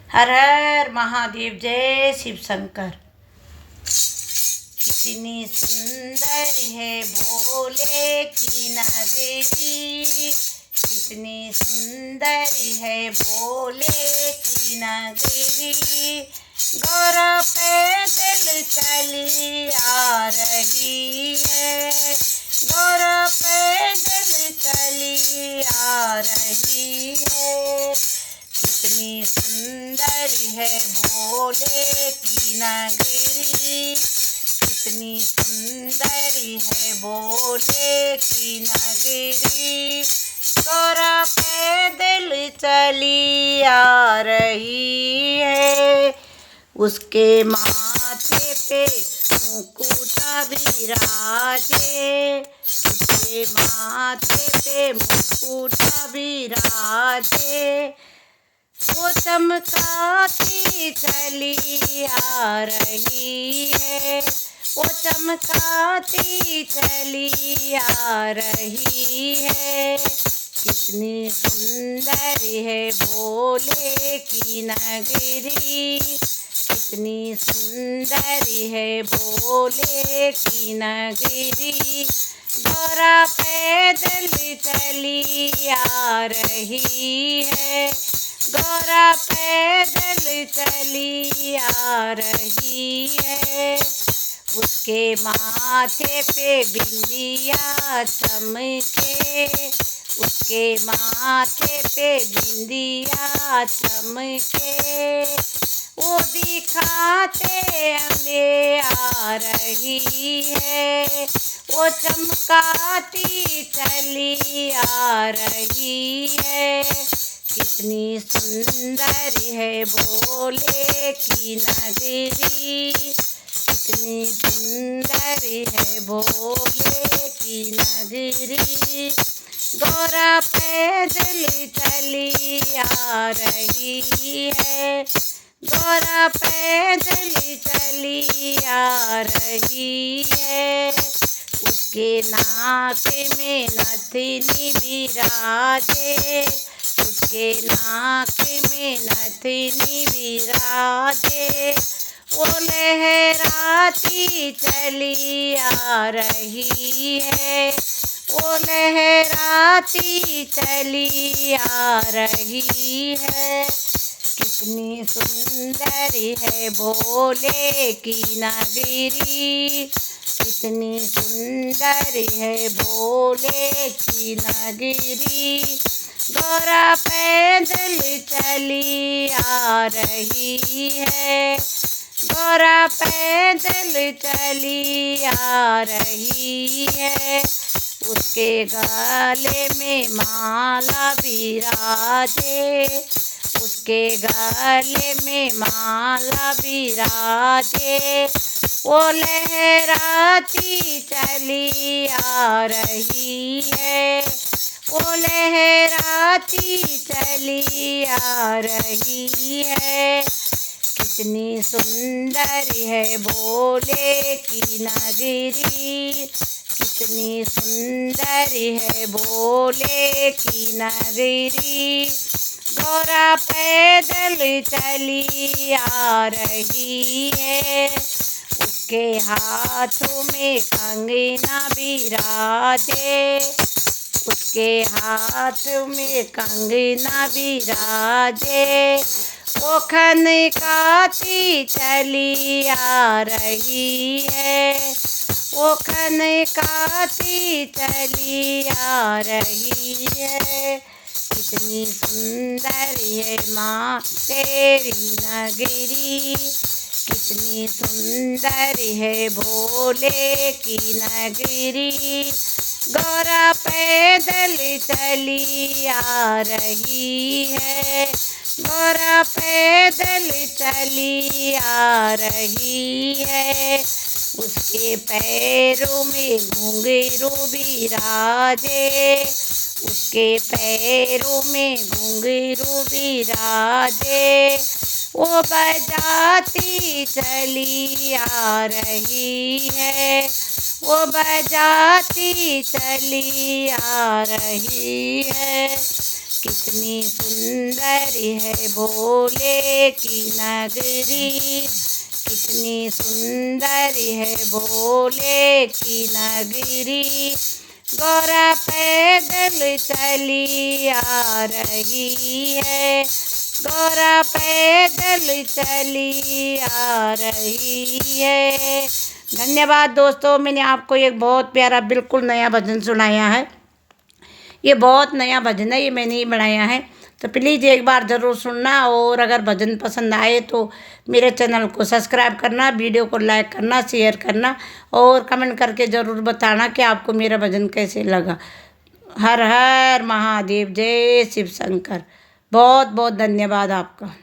हर हर महादेव, जय शिव शंकर। कितनी सुंदर है भोले की नगरी, कितनी सुंदर है भोले की नगरी। गौरा पैदल चली आ रही है, गौरा पैदल चली आ रही है। कितनी सुंदर है भोले की नगरी, कितनी सुंदर है भोले की नगरी। गौरा पैदल चली आ रही है, उसके माथे पे मुकुट विराजे, उसके माथे पे मुकुट विराजे। वो चमकाती चली आ रही है, वो चमकाती चली आ रही है। कितनी सुंदर है भोले की नगरी, कितनी सुंदर है भोले की नगरी। गौरा पैदल चली आ रही है, गौरा पैदल चली आ रही है। उसके माथे पे बिंदिया चमके, उसके माथे पे बिंदिया चमके। वो दिखाते हमें आ रही है, वो चमकाती चली आ रही है। कितनी सुंदर है भोले की नगरी, कितनी सुंदर है भोले की नगरी। गौरा पैदल चली आ रही है, गौरा पैदल चली आ रही है। उसके नाक में नथनी विराजे, उसके नाक में नथनी विराजे। वो लहराती चली आ रही है, वो लहराती चली आ रही है। कितनी सुंदर है भोले की नगरी, कितनी सुंदर है भोले की नगरी। गौरा पैदल चली आ रही है, गौरा पैदल चली आ रही है। उसके गले में माला विराजे, उसके गले में माला विराजे। वो लहराती चली आ रही है, वो लहराती चली आ रही है। कितनी सुंदर है भोले की नगरी, कितनी सुंदर है भोले की नगरी। गौरा पैदल चली आ रही है, उसके हाथों में कंगना विराजे, उसके हाथ में कंगना विराजे। वो खनकाती चली आ रही है, वो खनकाती चली आ रही है। कितनी सुंदर है माँ तेरी नगरी, कितनी सुंदर है भोले की नगरी। गौरा पैदल चली आ रही है, गौरा पैदल चली आ रही है। उसके पैरों में घुंघरू विराजे, उसके पैरों में घुंघरू विराजे। वो बजाती चली आ रही है, वो बजाती चली आ रही है। कितनी सुंदर है भोले की नगरी, कितनी सुंदर है भोले की नगरी। गौरा पैदल चली आ रही है, गौरा पैदल चली आ रही है। धन्यवाद दोस्तों, मैंने आपको एक बहुत प्यारा बिल्कुल नया भजन सुनाया है। ये बहुत नया भजन है, ये मैंने ही बनाया है। तो प्लीज़ एक बार ज़रूर सुनना, और अगर भजन पसंद आए तो मेरे चैनल को सब्सक्राइब करना, वीडियो को लाइक करना, शेयर करना, और कमेंट करके ज़रूर बताना कि आपको मेरा भजन कैसे लगा। हर हर महादेव, जय शिव शंकर। बहुत बहुत धन्यवाद आपका।